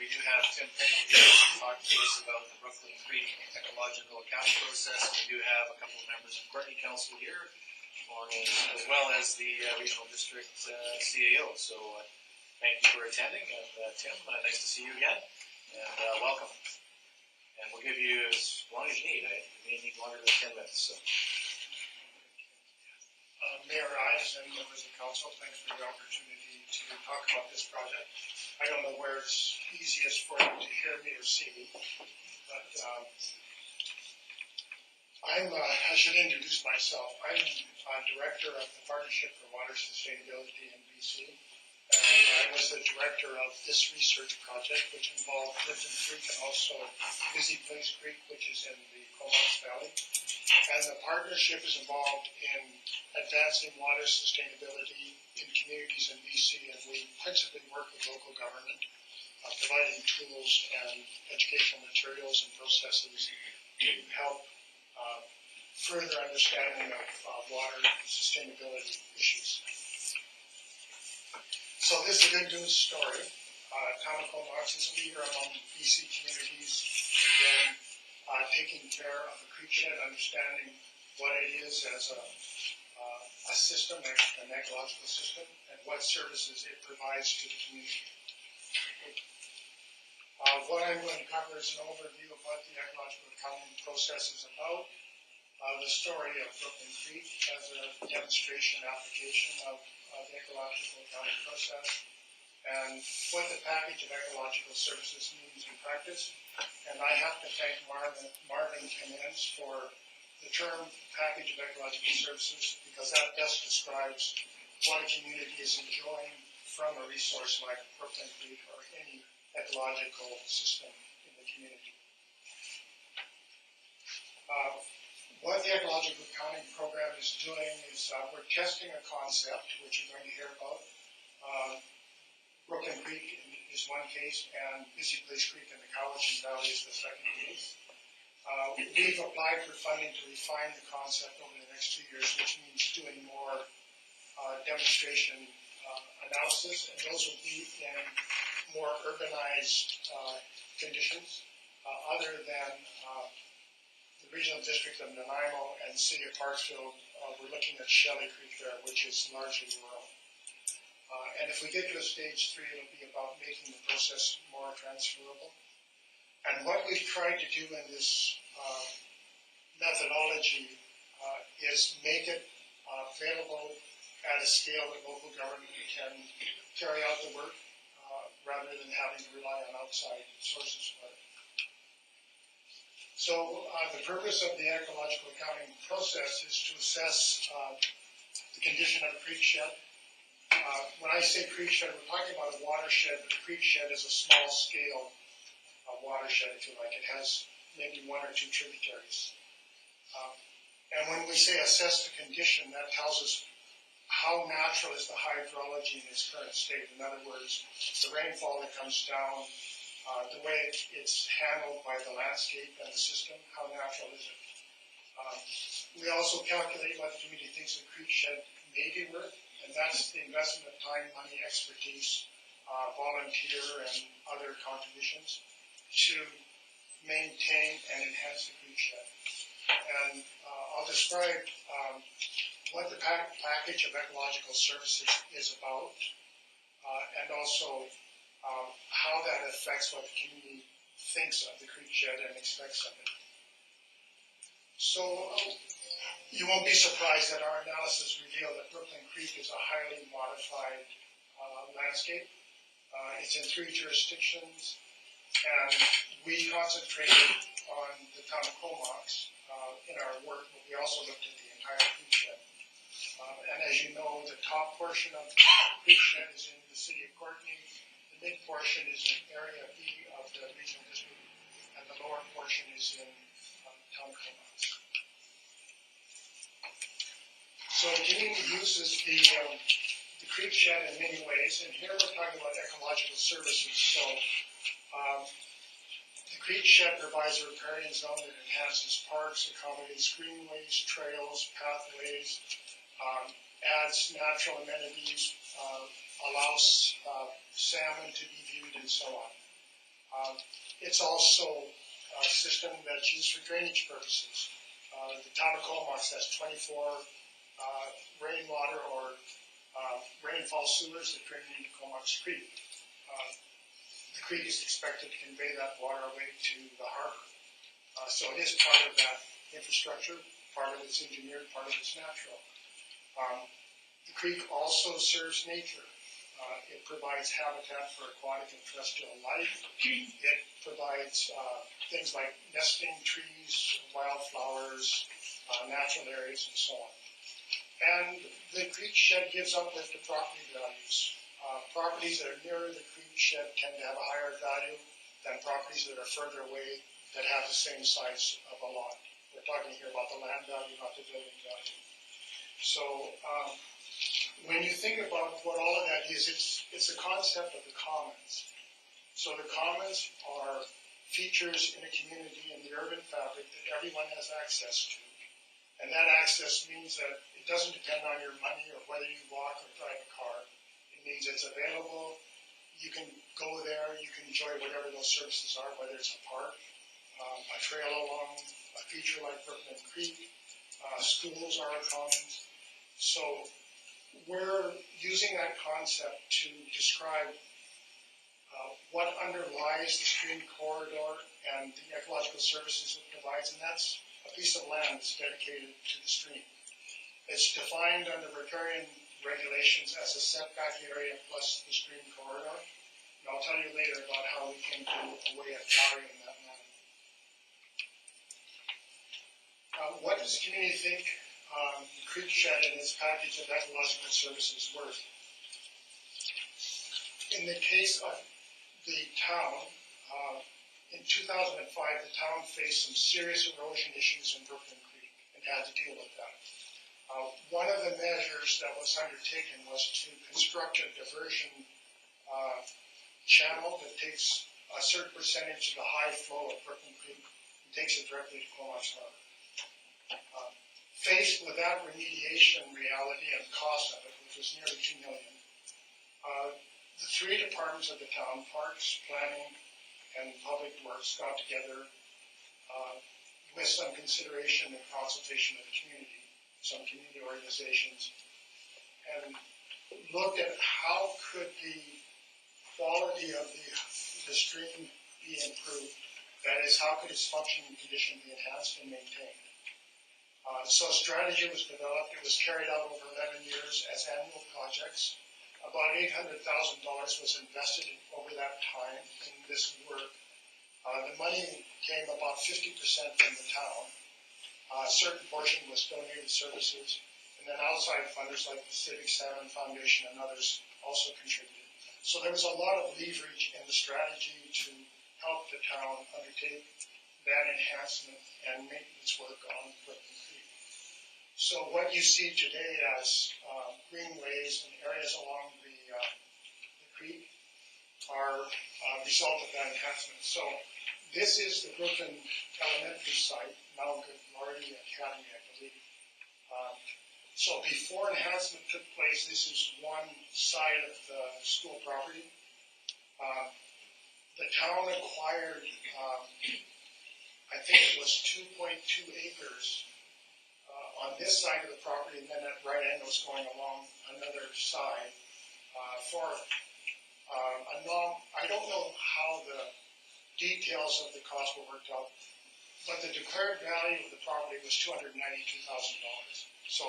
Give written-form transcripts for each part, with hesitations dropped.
we do have Tim Pringle here to talk to us about the Broooklyn Creek Ecological Accounting Process. We do have a couple of members of Courtney Council here, as well as the Regional District CAO. So thank you for attending, and Tim, nice to see you again, and welcome. And we'll give you as long as you need. You may need longer than 10 minutes. So. Mayor Ives and members of council, thanks for the opportunity to talk about this project. I don't know where it's easiest for you to hear me or see me, but I should introduce myself. I'm director of the Partnership for Water Sustainability in BC, and I was the director of this research project, which involved Broooklyn Creek and also Busy Place Creek, which is in the Comox Valley. And the partnership is involved in advancing water sustainability in communities in BC, and we principally work with local government, providing tools and educational materials and processes to help further understanding of water sustainability issues. So this is a good news story. Town of Comox is a leader among BC communities in taking care of the creekshed, understanding what it is as a system, an ecological system, and what services it provides to the community. What I'm going to cover is an overview of what the ecological accounting process is about, the story of Broooklyn Creek as a demonstration application of the ecological accounting process, and what the package of ecological services means in practice. And I have to thank Marvin Canens for the term package of ecological services, because that best describes what a community is enjoying from a resource like Broooklyn Creek or any ecological system in the community. What the Ecological Accounting Program is doing is we're testing a concept, which you're going to hear about. Broooklyn Creek is one case, and Busy Place Creek in the Cowichan Valley is the second case. We've applied for funding to refine the concept over the next 2 years, which means doing more demonstration analysis, and those will be in more urbanized conditions, other than the Regional District of Nanaimo and City of Parksville. We're looking at Shelley Creek there, which is largely rural. And if we get to a stage 3, it'll be about making the process more transferable. And what we've tried to do in this methodology is make it available at a scale that local government can carry out the work rather than having to rely on outside sources for it. So the purpose of the ecological accounting process is to assess the condition of the creekshed. When I say creekshed, we're talking about a watershed, but the creekshed is a small scale watershed, if you like. It has maybe 1 or 2 tributaries. And when we say assess the condition, that tells us how natural is the hydrology in its current state. In other words, the rainfall that comes down, the way it's handled by the landscape and the system, how natural is it? We also calculate what the community thinks the creekshed may be worth, and that's the investment of time, money, expertise, volunteer, and other contributions to maintain and enhance the creekshed. And I'll describe what the package of ecological services is about, and also how that affects what the community thinks of the creekshed and expects of it. So you won't be surprised that our analysis revealed that Broooklyn Creek is a highly modified landscape. It's in 3 jurisdictions, and we concentrated on the Town of Comox in our work, but we also looked at the entire creekshed. And as you know, the top portion of the creekshed is in the city of Courtney, the mid portion is in area B of the regional district, and the lower portion is in Town of Comox. So the community uses the creekshed in many ways, and here we're talking about ecological services. So the creekshed provides a riparian zone that enhances parks, accommodates greenways, trails, pathways, adds natural amenities, allows salmon to be viewed, and so on. It's also a system that's used for drainage purposes. The Town of Comox has 24 rainwater or rainfall sewers that drain into Comox Creek. The creek is expected to convey that water away to the harbor. So it is part of that infrastructure, part of it's engineered, part of it's natural. The creek also serves nature. It provides habitat for aquatic and terrestrial life. It provides things like nesting trees, wildflowers, natural areas, and so on. And the creek shed gives uplift to property values. Properties that are nearer the creek shed tend to have a higher value than properties that are further away that have the same size of a lot. We're talking here about the land value, not the building value. So when you think about what all of that is, it's a concept of the commons. So the commons are features in a community in the urban fabric that everyone has access to. And that access means that it doesn't depend on your money or whether you walk or drive a car. It means it's available. You can go there. You can enjoy whatever those services are, whether it's a park, a trail along a feature like Broooklyn Creek. Schools are a commons. So we're using that concept to describe what underlies the stream corridor and the ecological services it provides, and that's a piece of land that's dedicated to the stream. It's defined under riparian regulations as a setback area plus the stream corridor, and I'll tell you later about how we came to a way of valuing that land. What does the community think creek shed and its package of ecological services worth? In the case of the town, in 2005, the town faced some serious erosion issues in Broooklyn Creek and had to deal with that. One of the measures that was undertaken was to construct a diversion channel that takes a certain percentage of the high flow of Broooklyn Creek and takes it directly to Comox Harbor. Faced with that remediation reality and cost of it, which was nearly $2 million, the three departments of the town, Parks, Planning, and Public Works, got together with some consideration and consultation of the community, some community organizations, and looked at how could the quality of the stream be improved. That is, how could its functioning condition be enhanced and maintained. So a strategy was developed. It was carried out over 11 years as annual projects. About $800,000 was invested over that time in this work. The money came about 50% from the town. A certain portion was donated services, and then outside funders like the Civic Salmon Foundation and others also contributed. So there was a lot of leverage in the strategy to help the town undertake that enhancement and maintenance work on Broooklyn Creek. So what you see today as greenways and areas along the creek are a result of that enhancement. So this is the Broooklyn Elementary site, now Good Academy, I believe. So before enhancement took place, this is one side of the school property. The town acquired, I think it was 2.2 acres on this side of the property, and then at right angles going along another side for I don't know how the details of the cost were worked out, but the declared value of the property was $292,000. So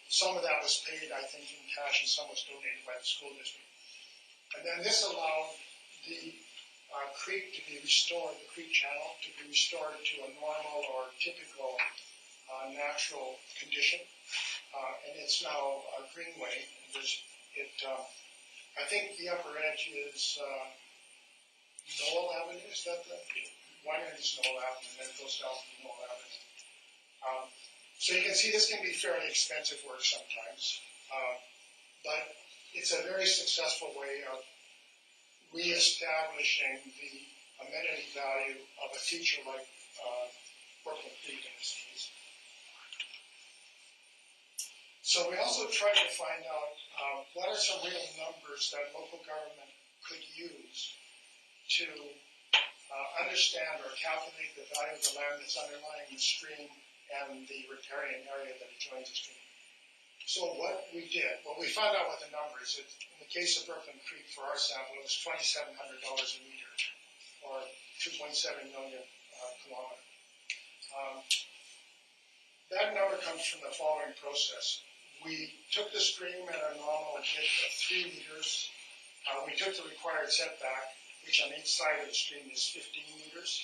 some of that was paid, I think, in cash, and some was donated by the school district. And then this allowed the creek to be restored, the creek channel to be restored to a normal or typical natural condition, and it's now a greenway. I think the upper edge is Noel Avenue. Is that the one end is Noel Avenue, and then it goes down to Noel Avenue. So you can see this can be fairly expensive work sometimes, but it's a very successful way of reestablishing the amenity value of a feature like Broooklyn Creek in this case. So we also tried to find out what are some real numbers that local government could use to understand or calculate the value of the land that's underlying the stream and the riparian area that adjoins the stream. So what we did, well, we found out what the number is. In the case of Broooklyn Creek, for our sample, it was $2,700 a meter, or 2.7 million kilometers. That number comes from the following process. We took the stream at a nominal dip of 3 meters. We took the required setback, which on each side of the stream is 15 meters.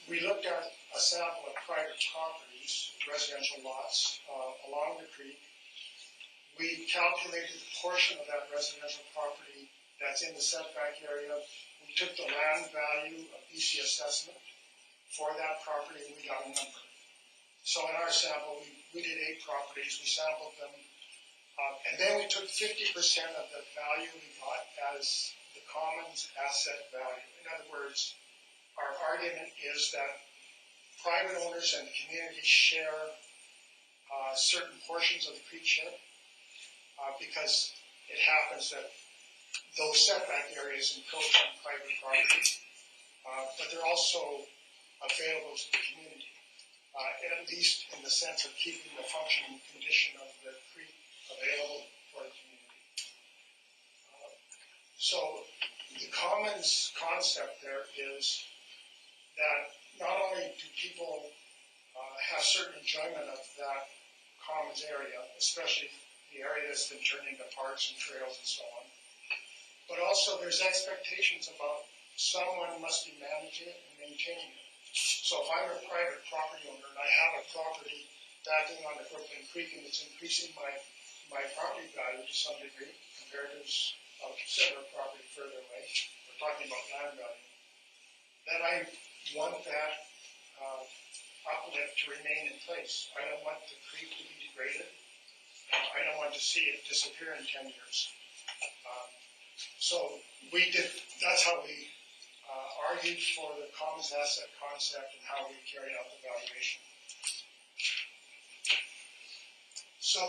We looked at a sample of private properties, residential lots, along the creek. We calculated the portion of that residential property that's in the setback area. We took the land value of BC assessment for that property, and we got a number. So in our sample, we did 8 properties. We sampled them. And then we took 50% of the value we got as the commons asset value. In other words, our argument is that private owners and the community share certain portions of the creek shed because it happens that those setback areas encroach on private property, but they're also available to the community, at least in the sense of keeping the functioning condition of the creek available for the community. So the commons concept there is that not only do people have certain enjoyment of that commons area, especially the area that's been turned into parks and trails and so on, but also there's expectations about someone must be managing it and maintaining it. So if I'm a private property owner and I have a property backing on the Broooklyn Creek and it's increasing my property value to some degree compared to a similar property further away, we're talking about land value, then I want that uplift to remain in place. I don't want the creek to be degraded. I don't want to see it disappear in 10 years. So that's how we argued for the commons asset concept and how we carried out the valuation. So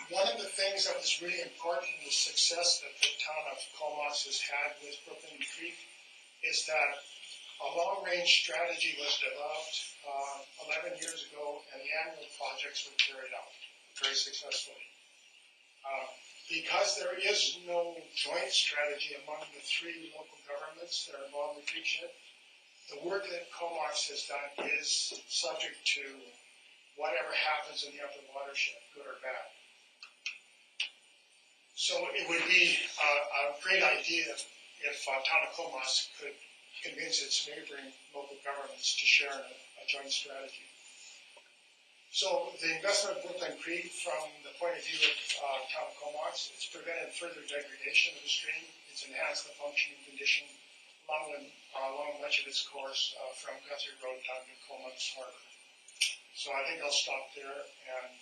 one of the things that was really important in the success that the town of Comox has had with Broooklyn Creek is that a long-range strategy was developed 11 years ago, and the annual projects were carried out very successfully. Because there is no joint strategy among the 3 local governments that are involved in the creek shed, the work that Comox has done is subject to whatever happens in the upper watershed, good or bad. So it would be a great idea if Town of Comox could convince its neighboring local governments to share a joint strategy. So the investment of Broooklyn Creek, from the point of view of Town of Comox, it's prevented further degradation of the stream. It's enhanced the functioning condition along much of its course from Guthrie Road down to Comox Harbor. So I think I'll stop there and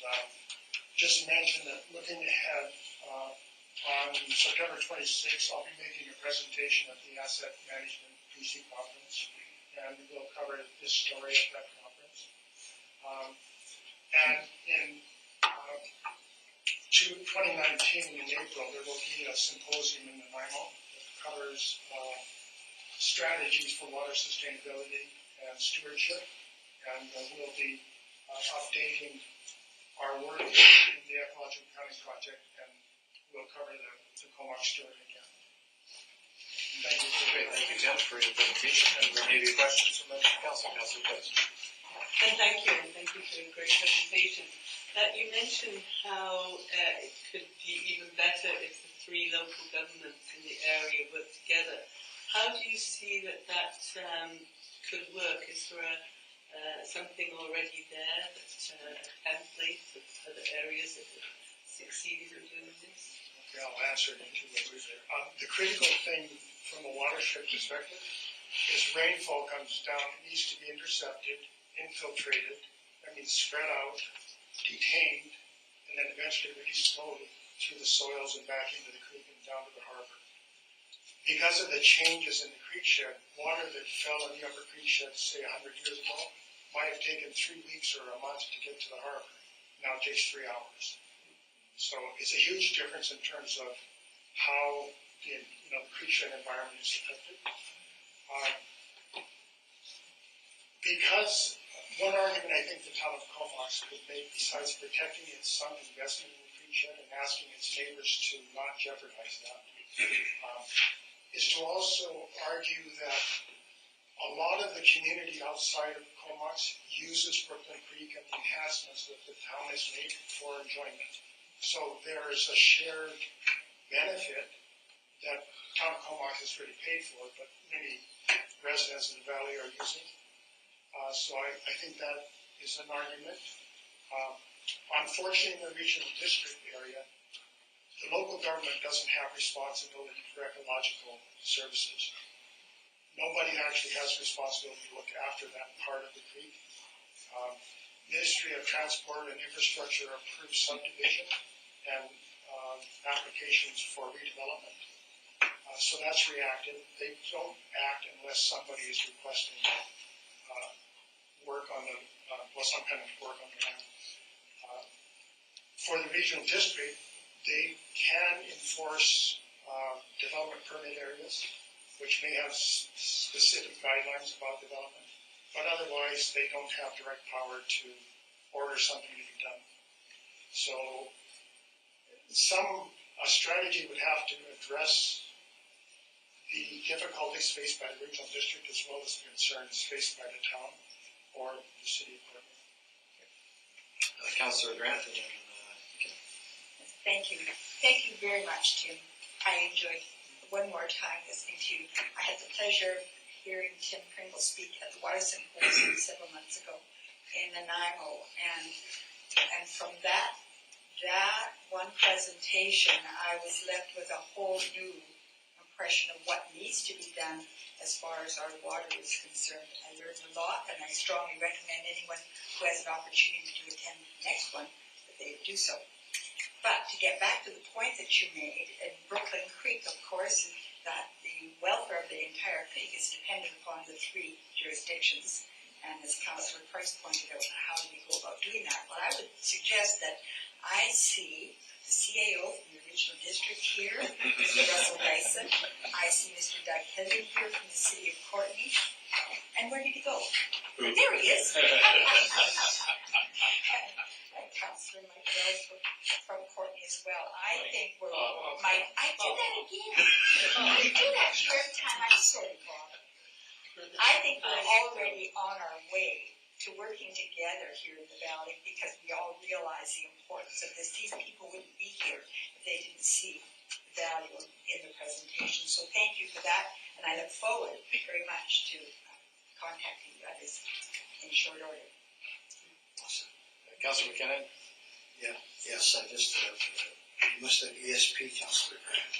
just mention that looking ahead, on September 26th, I'll be making a presentation at the Asset Management PC conference, and we'll cover this story at that conference. And in 2019, in April, there will be a symposium in Nanaimo that covers strategies for water sustainability and stewardship, and we'll be updating our work in the Ecological Accounting Project, and we'll cover the Comox story again. Thank you. Great, thank you, Tim, for your presentation, and there may be questions from the council. Council, please. And thank you for a great presentation. You mentioned how it could be even better if the 3 local governments in the area work together. How do you see that could work? Is there something already there, a template of other areas that have succeeded in doing this? Okay, I'll answer it in 2 ways there. The critical thing from a watershed perspective is rainfall comes down, it needs to be intercepted, infiltrated, that means spread out, detained, and then eventually released slowly through the soils and back into the creek and down to the harbor. Because of the changes in the creek shed, water that fell in the upper creek shed, say 100 years ago, might have taken 3 weeks or a month to get to the harbor. Now it takes 3 hours. So it's a huge difference in terms of how the creek shed environment is affected. Because one argument I think the town of Comox could make, besides protecting its sunk investment in the creek shed and asking its neighbors to not jeopardize that, is to also argue that a lot of the community outside of Comox uses Broooklyn Creek and the enhancements that the town has made for enjoyment. So there is a shared benefit that town of Comox has really paid for, but many residents in the valley are using. So I think that is an argument. Unfortunately, in the regional district area, the local government doesn't have responsibility for ecological services. Nobody actually has responsibility to look after that part of the creek. Ministry of Transport and Infrastructure approves subdivision and applications for redevelopment. So that's reactive. They don't act unless somebody is requesting work on the, some kind of work on the land. For the regional district, they can enforce development permit areas, which may have specific guidelines about development, but otherwise they don't have direct power to order something to be done. So a strategy would have to address the difficulties faced by the regional district as well as the concerns faced by the town or the city of Portland. Councillor Grant, and then Thank you. Thank you very much, Tim. I enjoyed one more time listening to you. I had the pleasure of hearing Tim Pringle speak at the Water Symposium several months ago in Nanaimo, and from that one presentation, I was left with a whole new impression of what needs to be done as far as our water is concerned. I learned a lot, and I strongly recommend anyone who has an opportunity to attend the next one that they do so. But to get back to the point that you made, in Broooklyn Creek, of course, that the welfare of the entire creek is dependent upon the three jurisdictions. And as Councillor Price pointed out, how do we go about doing that? Well, I would suggest that I see the CAO from the regional district here, Mr. Russell Dyson. I see Mr. Doug Hedley here from the city of Courtenay. And where did he go? There he is. And Councillor Mike Wells from Courtenay as well. I think we're I did that again. You do that here every time. I'm sorry, Bob. I think we're already on our way to working together here in the valley because we all realize the importance of this. These people wouldn't be here if they didn't see the value in the presentation. So thank you for that, and I look forward very much to contacting you others in short order. Councillor McKinnon. Yes, I just you must have ESP, Councillor Grant.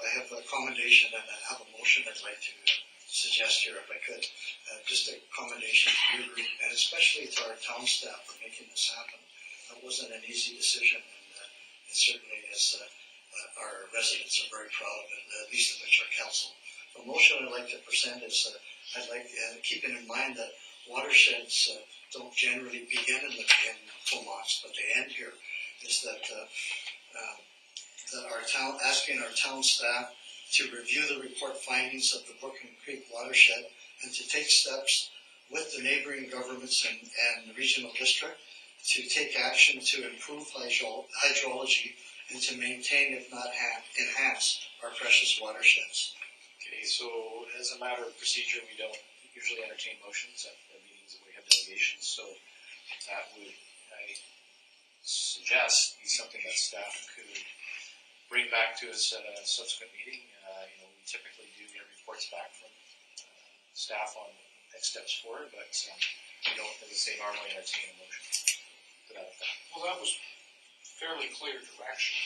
I have a commendation and I have a motion I'd like to suggest here if I could. Just a commendation to your group and especially to our town staff for making this happen. That wasn't an easy decision, and it certainly is. Our residents are very proud of it, at least of which our council. The motion I'd like to present is I'd like keeping in mind that watersheds don't generally begin in Comox, but they end here. Is that our town asking our town staff to review the report findings of the Broooklyn Creek watershed and to take steps with the neighboring governments and the regional district to take action to improve hydrology and to maintain, if not enhance, our precious watersheds. Okay, so as a matter of procedure, we don't usually entertain motions at the meetings where we have delegations, so that would, I suggest, be something that staff could bring back to us at a subsequent meeting. We typically do get reports back from staff on next steps forward, but we don't, as I say, normally entertain a motion to that effect. Well, that was fairly clear direction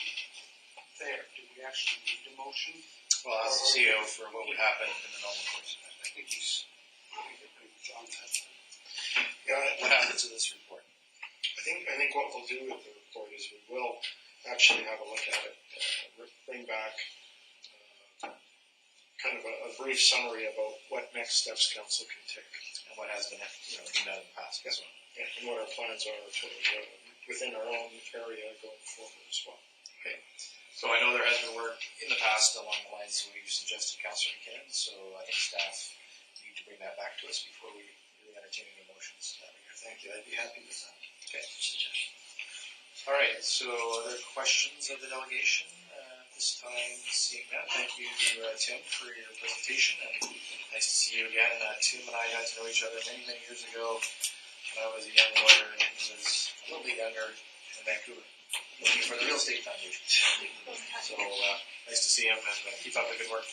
there. Did we actually need a motion? Well, as the CEO for what would happen in the normal course. I think he's pretty much on that. What happens to this report? I think what we'll do with the report is we will actually have a look at it, bring back kind of a brief summary about what next steps council can take And what has been been done in the past as well. and what our plans are for within our own area going forward as well. Okay. So I know there has been work in the past along the lines we suggested, Councillor McKinnon, so I think staff bring that back to us before we really entertain any motions. Thank you, I'd be happy with that Okay. suggestion. All right, so other questions of the delegation? This time, seeing none, thank you, Tim, for your presentation, and nice to see you again. Tim and I got to know each other many, many years ago when I was a young lawyer, and he was a little bit younger in Vancouver, looking for the real estate foundation. So, nice to see him, and keep up the good work.